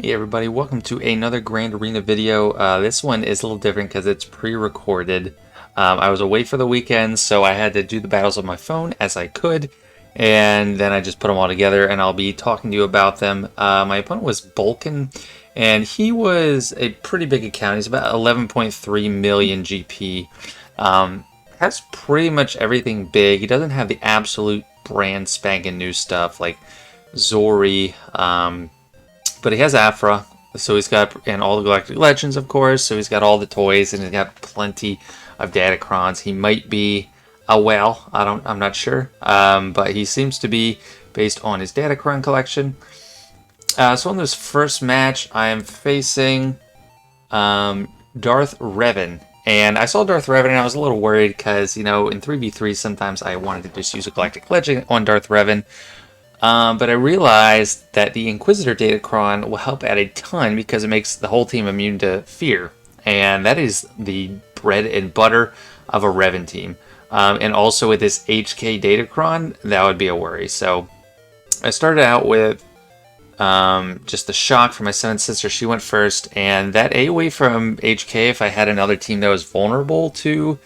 Hey everybody, welcome to another Grand Arena video. This one is a little different because it's pre-recorded. I was away for the weekend, so I had to do the battles on my phone as I could, and then I just put them all together, and I'll be talking to you about them. My opponent was Vulcan, and he was a pretty big account. He's about 11.3 million GP. Has pretty much everything big. He doesn't have the absolute brand spanking new stuff like Sortie, but he has Afra, so he's got, and all the Galactic Legends, of course, so he's got all the toys, and he's got plenty of Datacrons. He might be a whale, I'm not sure, but he seems to be based on his Datacron collection. So in this first match, I am facing Darth Revan. And I saw Darth Revan and I was a little worried because, you know, in 3v3 sometimes I wanted to just use a Galactic Legend on Darth Revan. But I realized that the Inquisitor Datacron will help out a ton because it makes the whole team immune to fear. And that is the bread and butter of a Revan team. And also with this HK Datacron, that would be a worry. So I started out with just the shock for my 7th sister. She went first. And that AoE from HK, if I had another team that was vulnerable to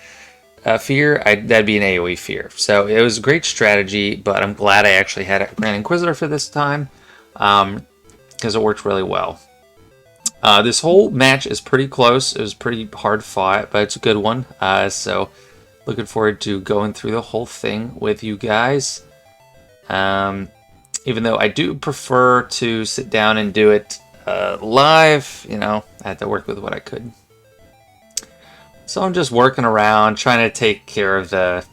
fear, that'd be an AoE fear. So it was a great strategy, but I'm glad I actually had a Grand Inquisitor for this time because it worked really well. This whole match is pretty close. It was pretty hard fought, but it's a good one. So looking forward to going through the whole thing with you guys. Even though I do prefer to sit down and do it live, you know, I had to work with what I could. So I'm just working around, trying to take care of the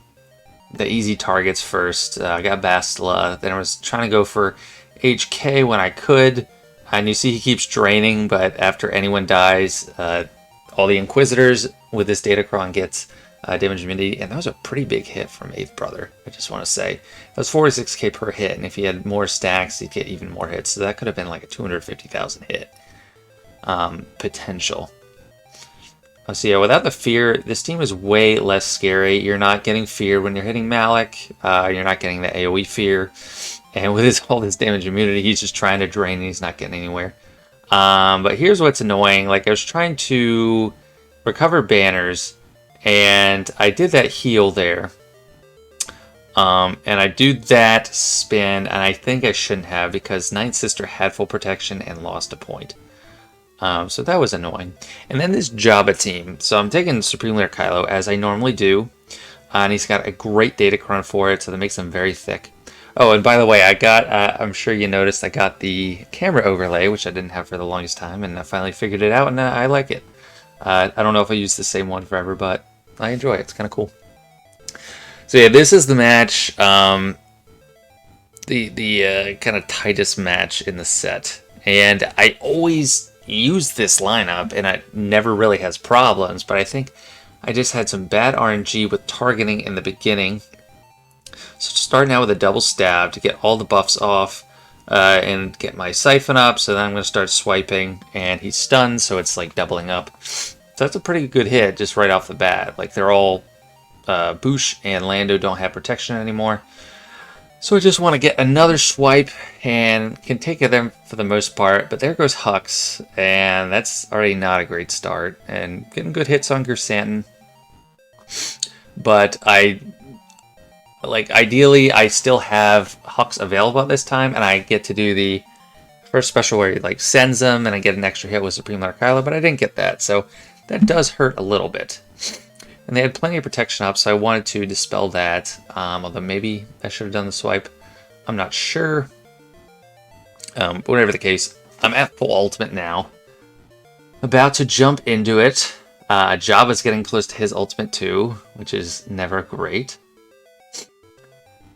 easy targets first. I got Bastila, then I was trying to go for HK when I could. And you see he keeps draining, but after anyone dies, all the Inquisitors with this Datacron gets damage immunity. And that was a pretty big hit from 8th Brother, I just want to say. That was 46k per hit, and if he had more stacks, he'd get even more hits. So that could have been like a 250,000 hit potential. So yeah, without the fear, this team is way less scary. You're not getting feared when you're hitting Malik. You're not getting the AoE fear. And with all this damage immunity, he's just trying to drain and he's not getting anywhere. But here's what's annoying. Like, I was trying to recover banners, and I did that heal there. And I do that spin, and I think I shouldn't have because 9th Sister had full protection and lost a point. So that was annoying. And then this Jabba team. So I'm taking Supreme Leader Kylo, as I normally do. And he's got a great Datacron for it, so that makes him very thick. Oh, and by the way, I got, I'm sure you noticed, I got the camera overlay, which I didn't have for the longest time, and I finally figured it out, and I like it. I don't know if I use the same one forever, but I enjoy it. It's kind of cool. So yeah, this is the match, the kind of tightest match in the set. And I always use this lineup, and it never really has problems, but I think I just had some bad RNG with targeting in the beginning. So starting out with a double stab to get all the buffs off and get my siphon up, so then I'm going to start swiping, and he's stunned, so it's like doubling up. So that's a pretty good hit just right off the bat. Like, they're all Boosh and Lando don't have protection anymore. So I just want to get another swipe and can take them for the most part. But there goes Hux, and that's already not a great start. And getting good hits on Gersantin. But ideally, I still have Hux available at this time, and I get to do the first special where he like sends them, and I get an extra hit with Supreme Leader Kylo, but I didn't get that. So that does hurt a little bit. And they had plenty of protection up, so I wanted to dispel that. Although maybe I should have done the swipe. I'm not sure. But whatever the case, I'm at full ultimate now. About to jump into it. Jabba's getting close to his ultimate too, which is never great.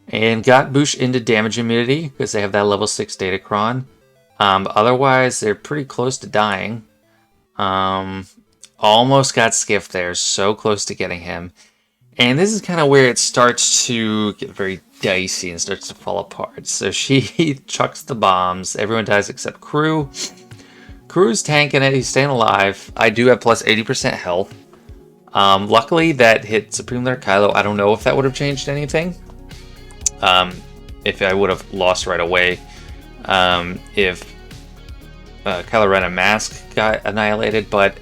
And got Boosh into damage immunity because they have that level 6 Datacron. Otherwise, they're pretty close to dying. Almost got skiffed there, so close to getting him. And this is kind of where it starts to get very dicey and starts to fall apart. So she chucks the bombs. Everyone dies except Crew. Crew's tanking it. He's staying alive. I do have plus 80% health. Luckily, that hit Supreme Leader Kylo. I don't know if that would have changed anything. If I would have lost right away. If Kylo Ren and Mask got annihilated, but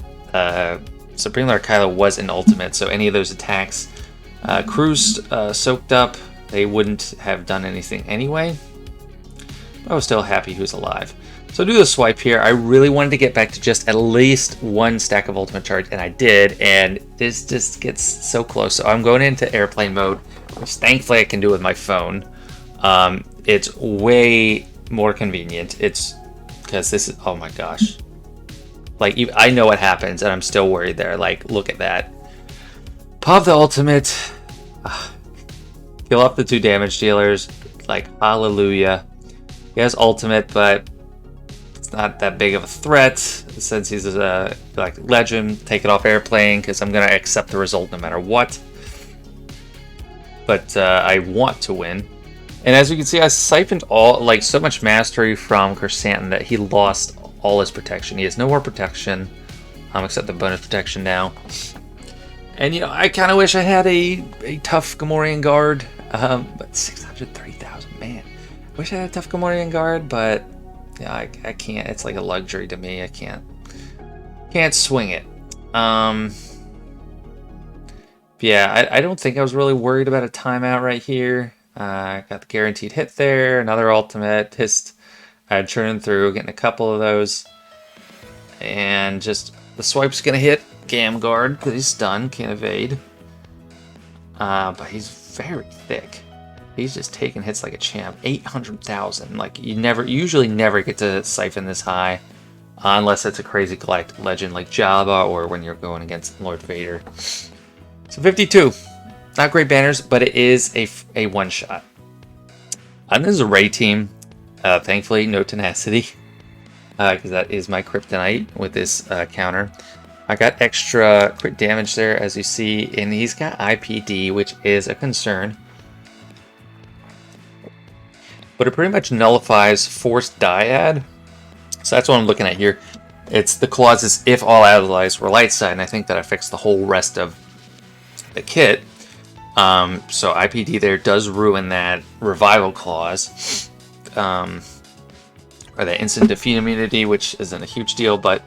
Supreme Lord Kylo was an ultimate, so any of those attacks Crew's soaked up, they wouldn't have done anything anyway. I was still happy he was alive. So do the swipe here. I really wanted to get back to just at least one stack of ultimate charge, and I did, and this just gets so close. So I'm going into airplane mode, which thankfully I can do with my phone. It's way more convenient. It's because this is, oh my gosh. Like, I know what happens, and I'm still worried there. Like, look at that. Pop the ultimate. Kill off the 2 damage dealers. Like, hallelujah. He has ultimate, but it's not that big of a threat since he's a like legend. Take it off airplane because I'm gonna accept the result no matter what. But I want to win. And as you can see, I siphoned so much mastery from Chrysanthemum that he lost all his protection. He has no more protection, except the bonus protection now. And you know, I kind of wish I had a tough Gamorrean guard, but 630,000, man. I wish I had a tough Gamorrean guard, but yeah, I can't. It's like a luxury to me. I can't swing it. Yeah, I don't think I was really worried about a timeout right here. Got the guaranteed hit there, another ultimate, just churning through, getting a couple of those. And just, the swipe's gonna hit Gamguard, because he's stunned, can't evade. But he's very thick. He's just taking hits like a champ. 800,000, like you usually never get to siphon this high. Unless it's a crazy galactic legend like Jabba, or when you're going against Lord Vader. So 52. Not great banners, but it is a one-shot. This is a Ray team. Thankfully, no tenacity. Because that is my kryptonite with this counter. I got extra crit damage there, as you see. And he's got IPD, which is a concern. But it pretty much nullifies Forced Dyad. So that's what I'm looking at here. It's the clause is if all allies were light side, and I think that affects the whole rest of the kit. So IPD there does ruin that revival clause, or that instant defeat immunity, which isn't a huge deal. But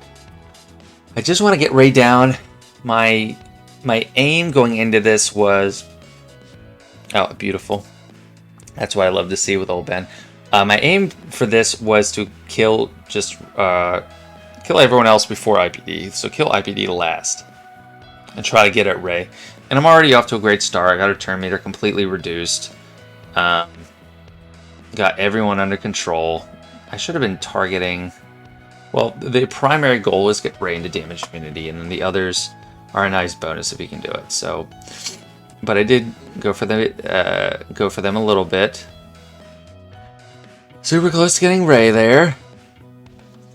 I just want to get Ray down. My aim going into this was, oh, beautiful. That's what I love to see with old Ben. My aim for this was to kill everyone else before IPD. So kill IPD last and try to get at Ray. And I'm already off to a great start. I got a turn meter completely reduced. Got everyone under control. I should have been targeting... Well, the primary goal was get Ray into damage immunity, and then the others are a nice bonus if you can do it. So, but I did go for them a little bit. Super close to getting Ray there.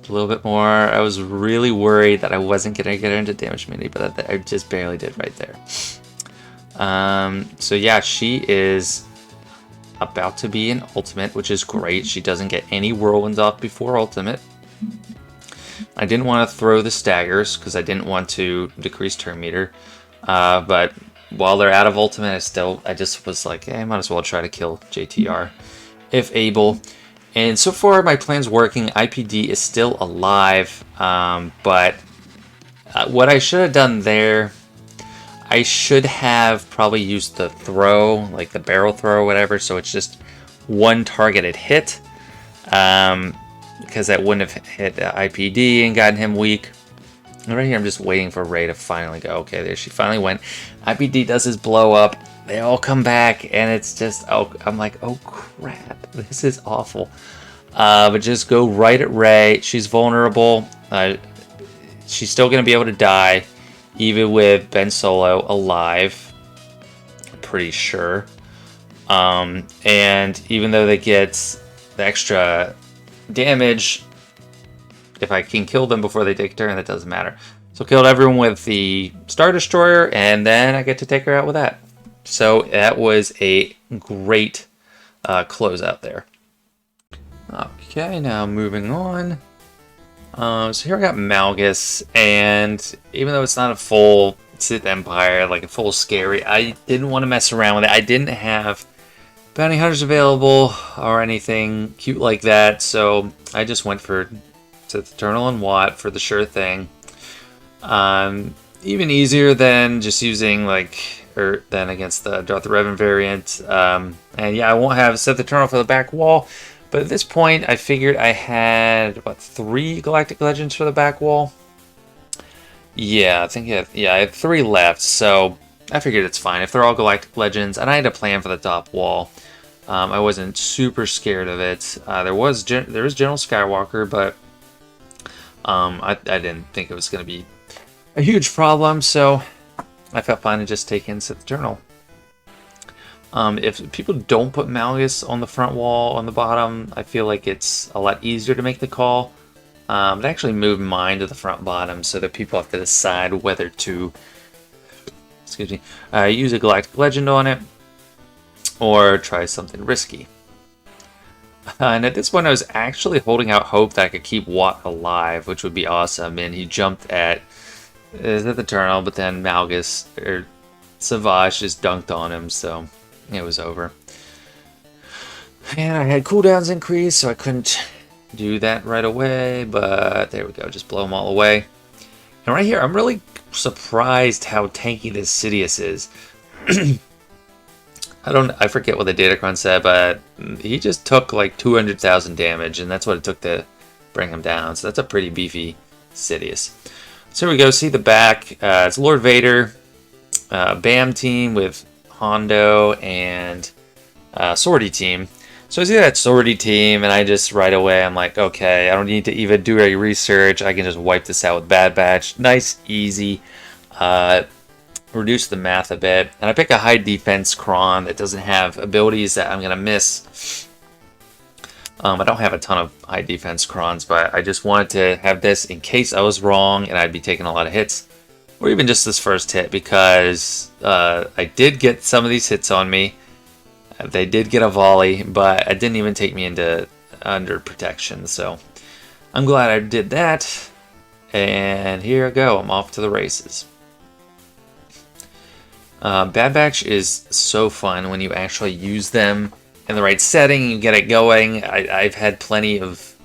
A little bit more. I was really worried that I wasn't going to get into damage immunity, but I just barely did right there. So yeah, she is about to be an ultimate, which is great. She doesn't get any whirlwinds off before ultimate. I didn't want to throw the staggers because I didn't want to decrease turn meter. But while they're out of ultimate, I just was like, I might as well try to kill JTR if able. And so far, my plan's working. IPD is still alive, but what I should have done there, I should have probably used the throw, like the barrel throw or whatever, so it's just one targeted hit, because that wouldn't have hit IPD and gotten him weak. And right here, I'm just waiting for Ray to finally go. Okay, there she finally went. IPD does his blow up. They all come back, and it's just, oh, I'm like, oh crap, this is awful. But just go right at Ray. She's vulnerable. She's still going to be able to die, even with Ben Solo alive. I'm pretty sure. And even though they get the extra damage, if I can kill them before they take a turn, that doesn't matter. So killed everyone with the Star Destroyer, and then I get to take her out with that. So that was a great closeout there. Okay, now moving on. So here I got Malgus, and even though it's not a full Sith Empire, like a full scary, I didn't want to mess around with it. I didn't have bounty hunters available or anything cute like that, so I just went for Sith Eternal and Watt for the sure thing. Even easier than just using than against the Darth Revan variant. And yeah, I won't have Sith Eternal for the back wall, but at this point I figured I had what, 3 Galactic Legends for the back wall. Yeah, I think I had 3 left, so I figured it's fine if they're all Galactic Legends, and I had a plan for the top wall. I wasn't super scared of it. There was General Skywalker, but I didn't think it was going to be a huge problem, so I felt fine to just take in Sith Eternal. If people don't put Malgus on the front wall on the bottom, I feel like it's a lot easier to make the call. But I actually moved mine to the front bottom so that people have to decide whether to use a Galactic Legend on it or try something risky. And at this point I was actually holding out hope that I could keep Watt alive, which would be awesome, and he jumped at Sith Eternal, but then Malgus or Savage just dunked on him, so it was over. And I had cooldowns increased, so I couldn't do that right away, but there we go, just blow them all away. And right here, I'm really surprised how tanky this Sidious is. I forget what the Datacron said, but he just took like 200,000 damage, and that's what it took to bring him down, so that's a pretty beefy Sidious. So here we go, see the back. It's Lord Vader, BAM team with Hondo, and Sortie team. So I see that Sortie team, and I just right away, I'm like, okay, I don't need to even do any research. I can just wipe this out with Bad Batch. Nice, easy. Reduce the math a bit. And I pick a high defense Kron that doesn't have abilities that I'm going to miss. I don't have a ton of high defense Krons, but I just wanted to have this in case I was wrong and I'd be taking a lot of hits. Or even just this first hit, because I did get some of these hits on me. They did get a volley, but it didn't even take me under protection. So I'm glad I did that. And here I go. I'm off to the races. Bad Batch is so fun when you actually use them in the right setting. You get it going. I've had plenty of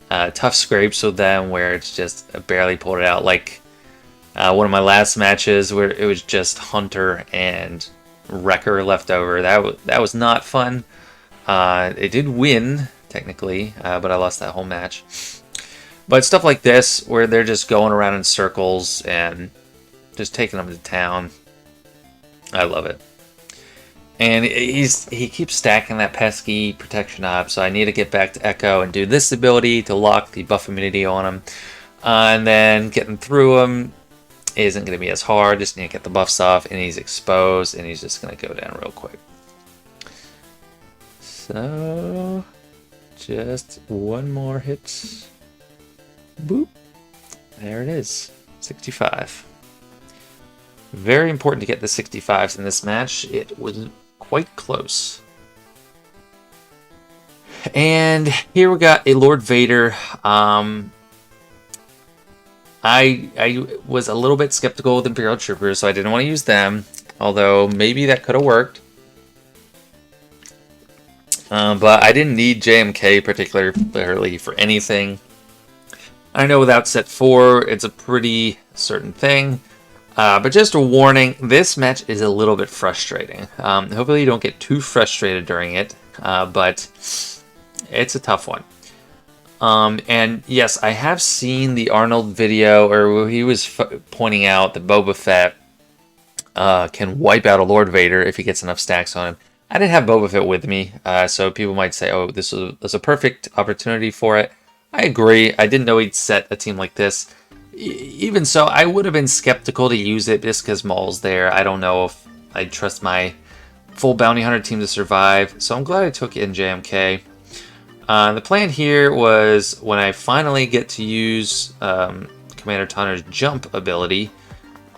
tough scrapes with them where it's just I barely pulled it out. Like one of my last matches where it was just Hunter and Wrecker left over. That was not fun. It did win technically, but I lost that whole match. But stuff like this where they're just going around in circles and just taking them to town, I love it. And he keeps stacking that pesky protection up, so I need to get back to Echo and do this ability to lock the buff immunity on him, and then getting through him isn't going to be as hard. Just need to get the buffs off, and he's exposed, and he's just going to go down real quick. So, just one more hit. Boop. There it is. 65. Very important to get the 65s in this match. It was quite close. And here we got a Lord Vader. I was a little bit skeptical with Imperial Troopers, so I didn't want to use them. Although maybe that could have worked. But I didn't need JMK particularly for anything. I know without set 4, it's a pretty certain thing. But just a warning, this match is a little bit frustrating. Hopefully you don't get too frustrated during it, but it's a tough one. And yes, I have seen the Arnold video, where he was pointing out that Boba Fett can wipe out a Lord Vader if he gets enough stacks on him. I didn't have Boba Fett with me, so people might say, oh, this was a perfect opportunity for it. I agree. I didn't know he'd set a team like this. Even so, I would have been skeptical to use it just because Maul's there. I don't know if I trust my full Bounty Hunter team to survive, so I'm glad I took in JMK. The plan here was when I finally get to use Commander Tanner's jump ability,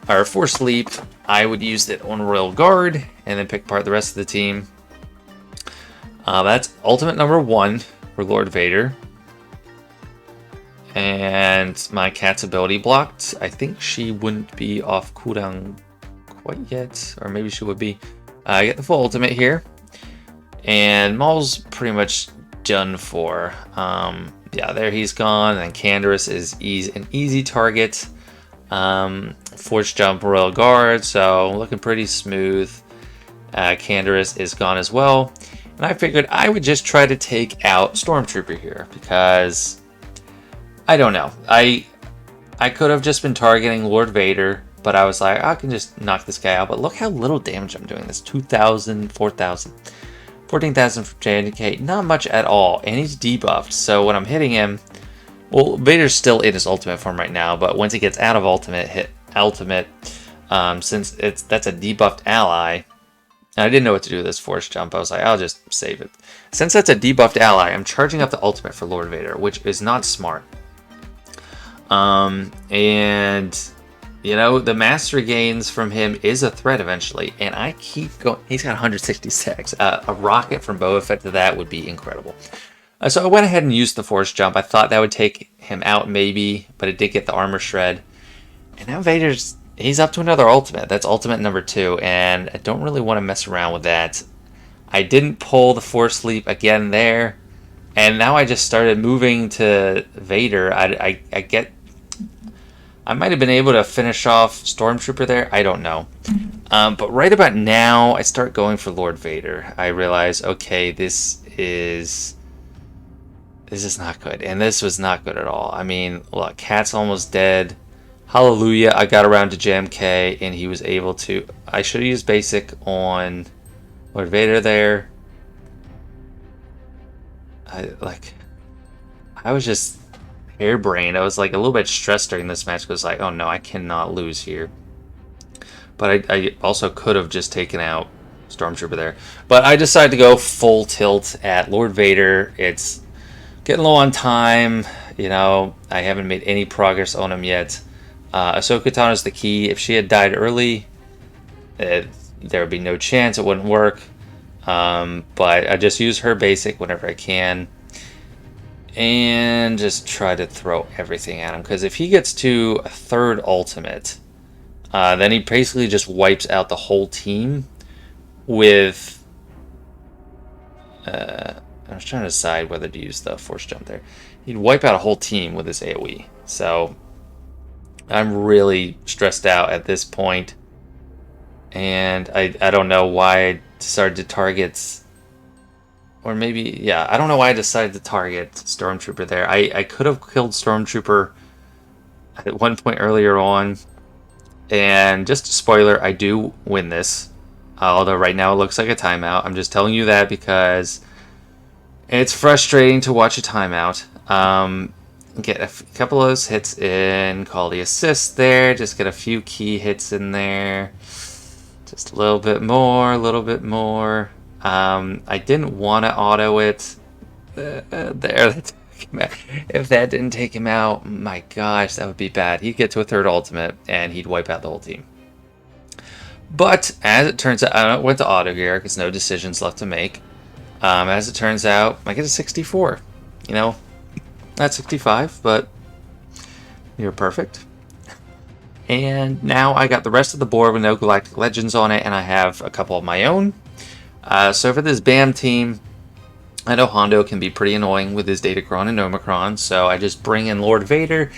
or Force Leap, I would use it on Royal Guard and then pick apart the rest of the team. That's ultimate number 1 for Lord Vader. And my cat's ability blocked. I think she wouldn't be off cooldown quite yet, or maybe she would be. I get the full ultimate here, and Maul's pretty much done for. Yeah, there he's gone. And Canderous is an easy target. Force Jump Royal Guard, so looking pretty smooth. Canderous is gone as well. And I figured I would just try to take out Stormtrooper here because I don't know. I could have just been targeting Lord Vader, but I was like, I can just knock this guy out. But look how little damage I'm doing. This 2,000, 4,000, 14,000 from JNK. Not much at all. And he's debuffed. So when I'm hitting him, well, Vader's still in his ultimate form right now. But once he gets out of ultimate, since that's a debuffed ally, and I didn't know what to do with this force jump. I was like, I'll just save it. Since that's a debuffed ally, I'm charging up the ultimate for Lord Vader, which is not smart. And you know, the mastery gains from him is a threat eventually, and I keep going. He's got 166. A rocket from Boba Fett to that would be incredible. So I went ahead and used the force jump. I thought that would take him out maybe, but it did get the armor shred. And now he's up to another ultimate. That's ultimate number 2, and I don't really want to mess around with that. I didn't pull the force leap again there, and now I just started moving to Vader. I might have been able to finish off Stormtrooper there. I don't know. But right about now, I start going for Lord Vader. I realize, okay, this is not good. And this was not good at all. I mean, look, Cat's almost dead. Hallelujah, I got around to JMK, and he was able to... I should have used basic on Lord Vader there. I was just harebrained. I was like a little bit stressed during this match because like, oh no, I cannot lose here. But I also could have just taken out Stormtrooper there. But I decided to go full tilt at Lord Vader. It's getting low on time. You know, I haven't made any progress on him yet. Ahsoka Tano is the key. If she had died early, there would be no chance it wouldn't work. But I just use her basic whenever I can. And just try to throw everything at him. Because if he gets to a 3rd ultimate, then he basically just wipes out the whole team with... I was trying to decide whether to use the force jump there. He'd wipe out a whole team with his AoE. So I'm really stressed out at this point. And I don't know why I decided to target... Or maybe, yeah, I don't know why I decided to target Stormtrooper there. I could have killed Stormtrooper at one point earlier on. And just a spoiler, I do win this. Although right now it looks like a timeout. I'm just telling you that because it's frustrating to watch a timeout. Get a couple of those hits in, call the assist there, just get a few key hits in there. Just a little bit more, a little bit more. I didn't want to auto it. There. If that didn't take him out, my gosh, that would be bad. He'd get to a 3rd ultimate, and he'd wipe out the whole team. But, as it turns out, I went to auto here, because no decisions left to make. As it turns out, I get a 64. You know, not 65, but you're perfect. And now I got the rest of the board with no Galactic Legends on it, and I have a couple of my own. So for this BAM team, I know Hondo can be pretty annoying with his Datacron and Omicron, so I just bring in Lord Vader,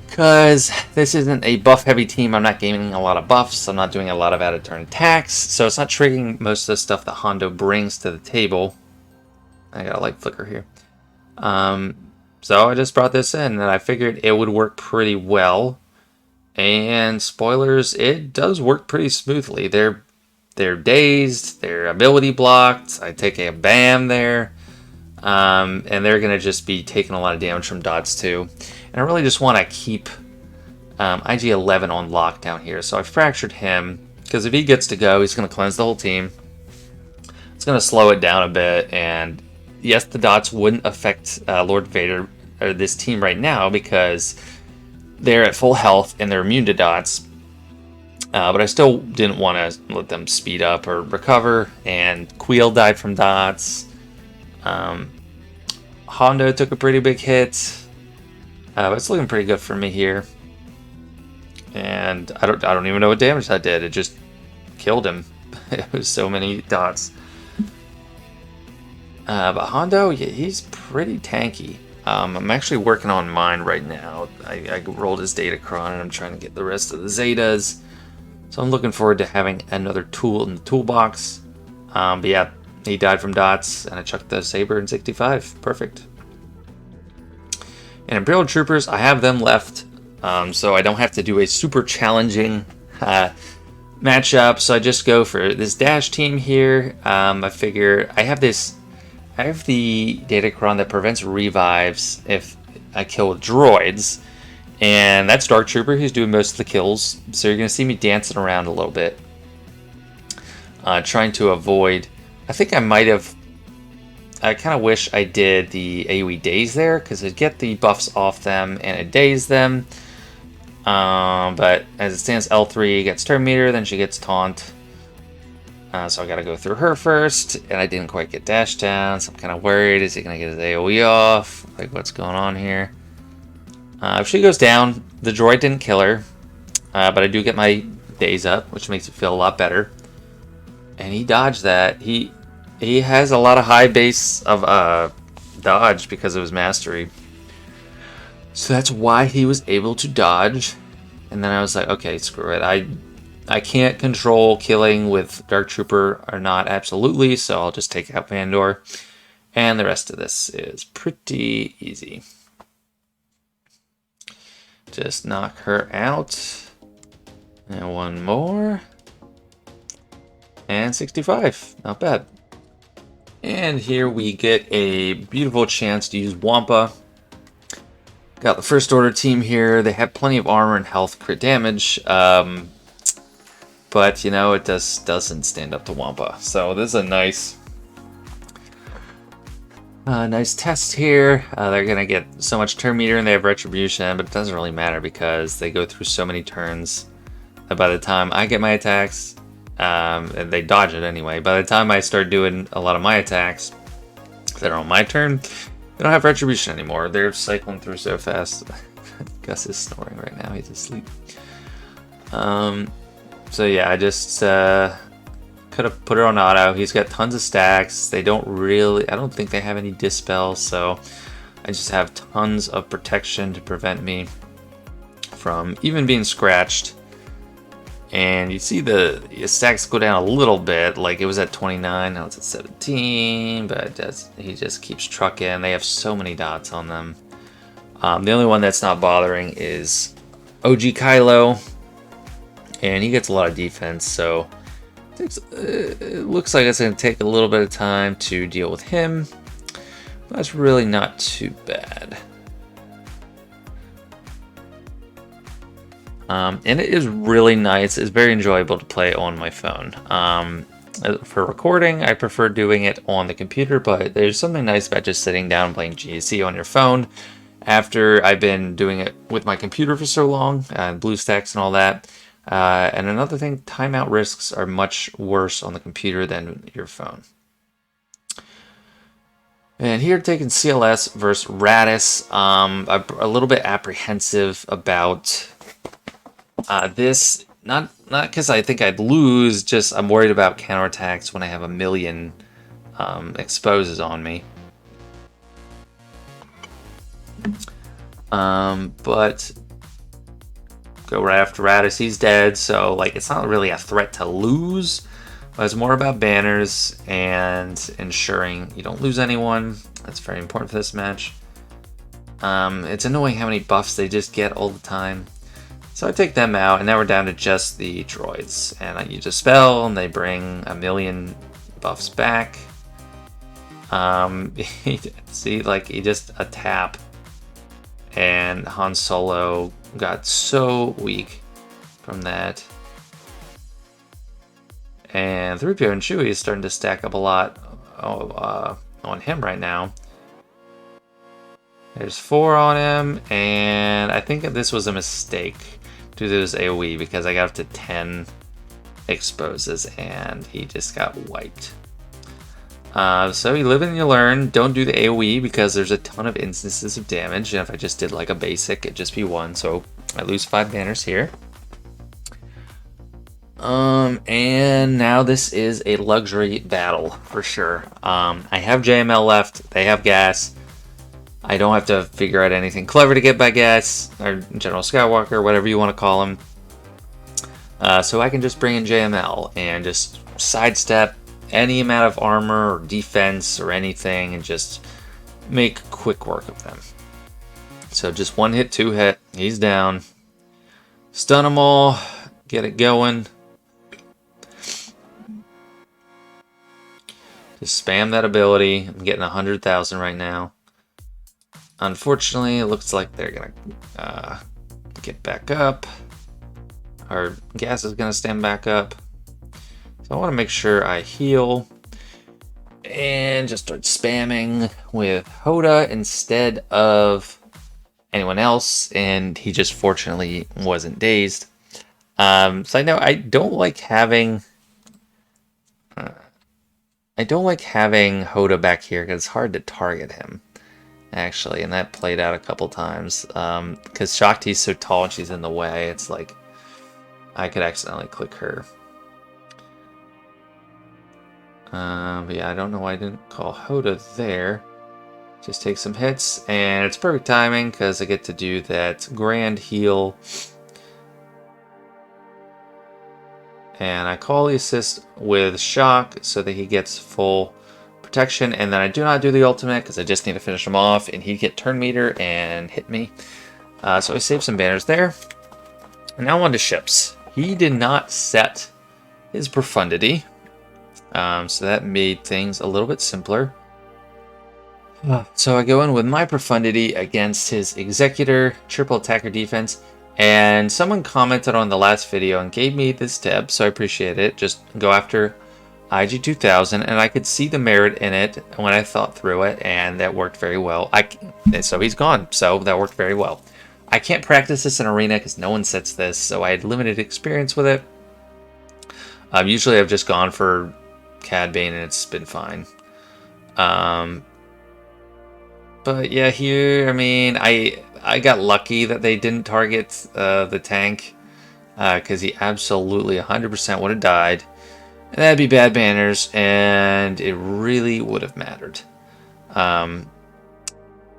because this isn't a buff-heavy team. I'm not gaining a lot of buffs, I'm not doing a lot of out-of-turn attacks, so it's not triggering most of the stuff that Hondo brings to the table. I got a light flicker here. So I just brought this in, and I figured it would work pretty well. And spoilers, it does work pretty smoothly. They're dazed, they're ability blocked, I take a BAM there, and they're going to just be taking a lot of damage from dots too. And I really just want to keep IG-11 on lockdown here, so I fractured him, because if he gets to go, he's going to cleanse the whole team. It's going to slow it down a bit, and yes, the dots wouldn't affect Lord Vader, or this team right now, because they're at full health and they're immune to dots. But I still didn't want to let them speed up or recover, and Queel died from dots. Hondo took a pretty big hit, but it's looking pretty good for me here. And I don't even know what damage that did. It just killed him. It was so many dots. But Hondo, yeah, he's pretty tanky. I'm actually working on mine right now. I rolled his Datacron and I'm trying to get the rest of the Zetas. So I'm looking forward to having another tool in the toolbox. But yeah, he died from dots and I chucked the Saber in 65. Perfect. And Imperial Troopers, I have them left. So I don't have to do a super challenging matchup. So I just go for this dash team here. I figure I have the Datacron that prevents revives if I kill with droids. And that's Dark Trooper who's doing most of the kills. So you're going to see me dancing around a little bit. Trying to avoid... I think I might have... I kind of wish I did the AoE daze there, because it'd get the buffs off them and it daze them. But as it stands, L3 gets turn meter, then she gets taunt. So I gotta go through her first, and I didn't quite get dash down, so I'm kind of worried. Is he gonna get his AoE off? Like, what's going on here? If she goes down, the droid didn't kill her, but I do get my daze up, which makes it feel a lot better. And he dodged that. He has a lot of high base of dodge because of his mastery. So that's why he was able to dodge. And then I was like, okay, screw it. I can't control killing with Dark Trooper or not absolutely, so I'll just take out Vandor. And the rest of this is pretty easy. Just knock her out. And one more. And 65. Not bad. And here we get a beautiful chance to use Wampaaa. Got the First Order team here. They have plenty of armor and health, crit damage. But, you know, it doesn't stand up to Wampaaa. So this is a nice test here. They're going to get so much turn meter and they have retribution, but it doesn't really matter because they go through so many turns that by the time I get my attacks, and they dodge it anyway. By the time I start doing a lot of my attacks that are on my turn, they don't have retribution anymore. They're cycling through so fast. Gus is snoring right now. He's asleep. So yeah, I just could have put her on auto. He's got tons of stacks. They don't really... I don't think they have any dispels, so I just have tons of protection to prevent me from even being scratched. And you see the stacks go down a little bit. Like, it was at 29, now it's at 17, but he just keeps trucking. They have so many dots on them. The only one that's not bothering is OG Kylo, and he gets a lot of defense, so it looks like it's going to take a little bit of time to deal with him. But that's really not too bad. And it is really nice. It's very enjoyable to play on my phone. For recording, I prefer doing it on the computer, but there's something nice about just sitting down and playing GAC on your phone after I've been doing it with my computer for so long, and BlueStacks and all that. And another thing, timeout risks are much worse on the computer than your phone. And here taking CLS versus Raddus. I'm a little bit apprehensive about this. Not because I think I'd lose, just I'm worried about counterattacks when I have a million exposes on me. But go right after Raddus, he's dead, so like it's not really a threat to lose, but it's more about banners and ensuring you don't lose anyone. That's very important for this match. It's annoying how many buffs they just get all the time. So I take them out, and now we're down to just the droids. And I use a spell, and they bring a million buffs back. See, like, he just a tap. And Han Solo got so weak from that. And 3PO and Chewie is starting to stack up a lot on him right now. There's 4 on him, and I think this was a mistake to do this AoE because I got up to 10 exposes and he just got wiped. So you live and you learn. Don't do the AoE because there's a ton of instances of damage, and if I just did like a basic, it'd just be 1, so I lose 5 banners here. And now this is a luxury battle for sure. I have JML left, they have gas. I don't have to figure out anything clever to get by gas, or General Skywalker, whatever you want to call him. So I can just bring in JML and just sidestep any amount of armor or defense or anything and just make quick work of them. So just 1 hit, 2 hit, he's down. Stun them all, get it going. Just spam that ability. I'm getting 100,000 right now. Unfortunately, it looks like they're gonna get back up. Our gas is gonna stand back up. So I want to make sure I heal and just start spamming with Hoda instead of anyone else. And he just fortunately wasn't dazed. So I know I don't like having. Hoda back here because it's hard to target him, actually, and that played out a couple times. Because Shakti's so tall and she's in the way, it's like I could accidentally click her. But yeah, I don't know why I didn't call Hoda there. Just take some hits, and it's perfect timing because I get to do that grand heal. And I call the assist with shock so that he gets full protection. And then I do not do the ultimate because I just need to finish him off. And he'd get turn meter and hit me. So I saved some banners there. And now on to ships. He did not set his Profundity. So that made things a little bit simpler. So I go in with my Profundity against his Executor, triple attacker defense. And someone commented on the last video and gave me this tip, so I appreciate it. Just go after IG-2000, and I could see the merit in it when I thought through it, and that worked very well. So he's gone, so that worked very well. I can't practice this in Arena because no one sets this, so I had limited experience with it. Usually I've just gone for Cad Bane, and it's been fine. But yeah, here, I mean, I got lucky that they didn't target the tank because he absolutely 100% would have died. And that'd be bad banners, and it really would have mattered.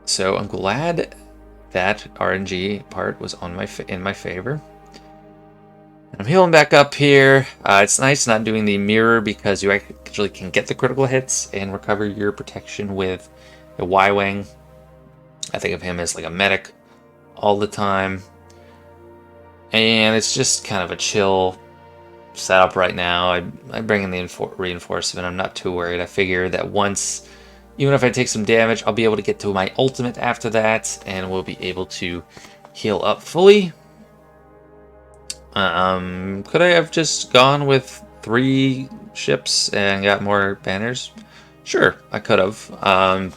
So I'm glad that RNG part was on in my favor. I'm healing back up here. It's nice not doing the mirror because you actually can get the critical hits and recover your protection with a Y-Wing. I think of him as like a medic all the time. And it's just kind of a chill setup right now. I bring in the reinforcement. I'm not too worried. I figure that once, even if I take some damage, I'll be able to get to my ultimate after that, and we'll be able to heal up fully. Could I have just gone with 3 ships and got more banners? Sure, I could have,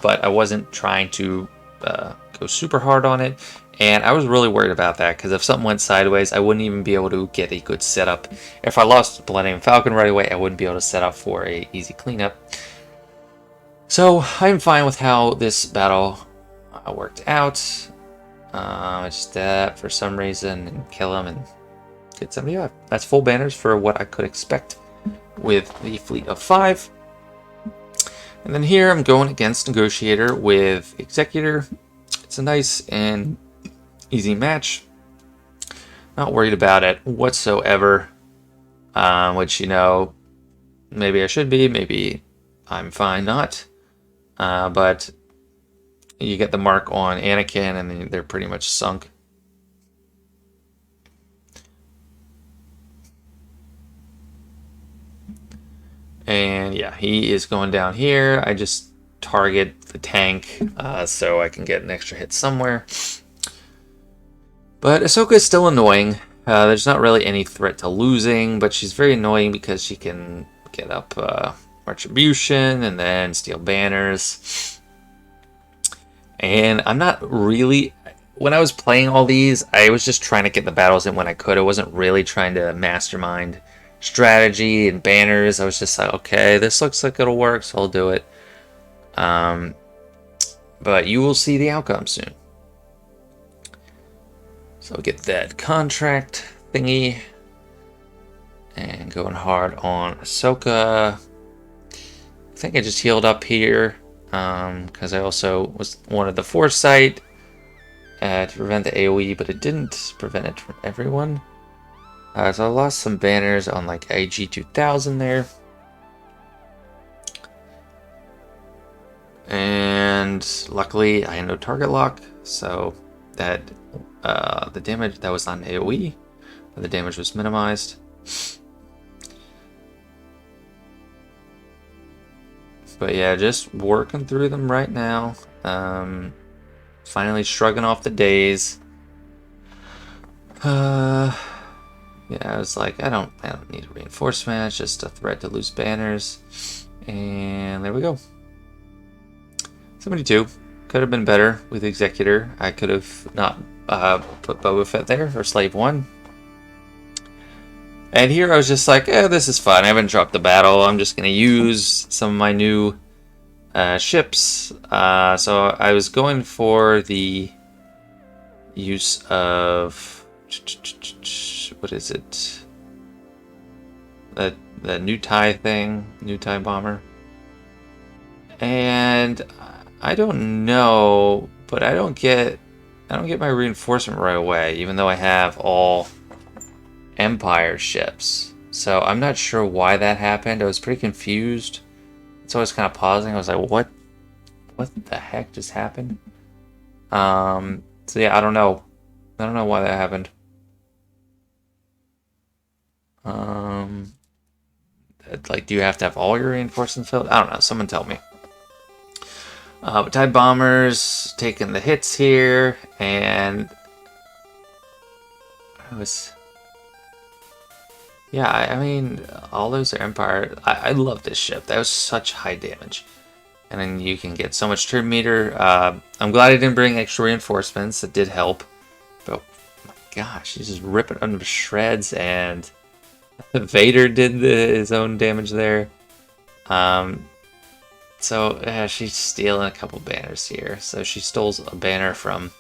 but I wasn't trying to go super hard on it, and I was really worried about that because if something went sideways, I wouldn't even be able to get a good setup. If I lost Millennium Falcon right away, I wouldn't be able to set up for a easy cleanup. So I'm fine with how this battle worked out. Just for some reason kill him and get 75. That's full banners for what I could expect with the fleet of 5. And then here I'm going against Negotiator with Executor. It's a nice and easy match. Not worried about it whatsoever. Which, you know, maybe I should be, maybe I'm fine not. But you get the mark on Anakin and they're pretty much sunk. And yeah, he is going down here. I just target the tank so I can get an extra hit somewhere. But Ahsoka is still annoying. There's not really any threat to losing, but she's very annoying because she can get up Retribution and then steal banners. And I'm not really... When I was playing all these, I was just trying to get the battles in when I could. I wasn't really trying to mastermind strategy and banners. I was just like, okay, this looks like it'll work, so I'll do it. But you will see the outcome soon. So we'll get that contract thingy. And going hard on Ahsoka. I think I just healed up here. because I also wanted the foresight to prevent the AoE, but it didn't prevent it from everyone. So I lost some banners on like AG2000 there. And luckily I had no target lock, so that the damage that was on AoE, the damage was minimized. But yeah, just working through them right now. Finally shrugging off the days. Yeah, I was like, I don't need a reinforcement. It's just a threat to lose banners, and there we go. 72 could have been better with Executor. I could have not put Boba Fett there or Slave 1. And here I was just like, this is fun. I haven't dropped the battle. I'm just going to use some of my new ships. So I was going for the use of... What is it? The new TIE thing, new TIE bomber. And I don't know, but I don't get my reinforcement right away, even though I have all Empire ships. So I'm not sure why that happened. I was pretty confused. So I was kind of pausing. I was like, what the heck just happened? So yeah, I don't know. I don't know why that happened. Like, do you have to have all your reinforcements filled? I don't know. Someone tell me. But TIE bombers taking the hits here, and I was, yeah. I mean, all those are Empire. I love this ship. That was such high damage, and then you can get so much turn meter. I'm glad I didn't bring extra reinforcements. It did help, but oh my gosh, he's just ripping them to shreds, and Vader did his own damage there. So she's stealing a couple banners here. So she stole a banner from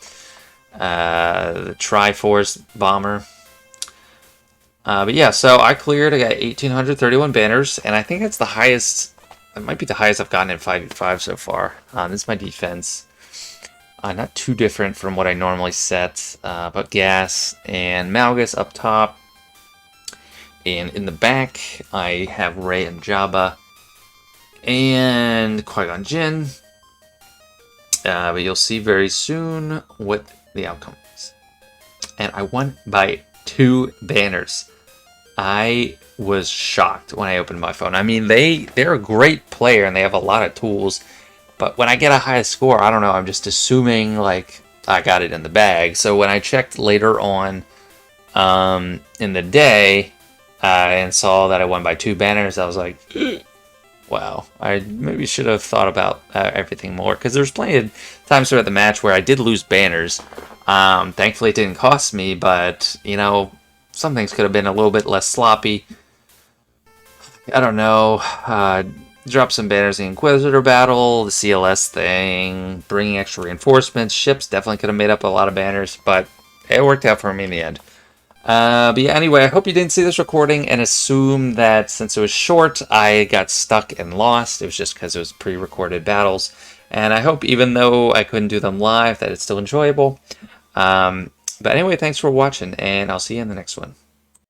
the Triforce bomber. But yeah, so I cleared. I got 1,831 banners, and I think that's the highest. It might be the highest I've gotten in 5v5 so far. This is my defense. Not too different from what I normally set, but Gas and Malgus up top. And in the back, I have Rey and Jabba and Qui-Gon Jinn. But you'll see very soon what the outcome is. And I won by 2 banners. I was shocked when I opened my phone. I mean, they're a great player and they have a lot of tools. But when I get a high score, I don't know, I'm just assuming like I got it in the bag. So when I checked later on in the day and saw that I won by 2 banners, I was like, wow, I maybe should have thought about everything more, because there's plenty of times throughout the match where I did lose banners. Thankfully, it didn't cost me, but, you know, some things could have been a little bit less sloppy. I don't know. Drop some banners in the Inquisitor battle, the CLS thing, bringing extra reinforcements. Ships definitely could have made up a lot of banners, but it worked out for me in the end. But yeah, anyway, I hope you didn't see this recording and assume that since it was short, I got stuck and lost. It was just because it was pre-recorded battles. And I hope, even though I couldn't do them live, that it's still enjoyable. But anyway, thanks for watching, and I'll see you in the next one.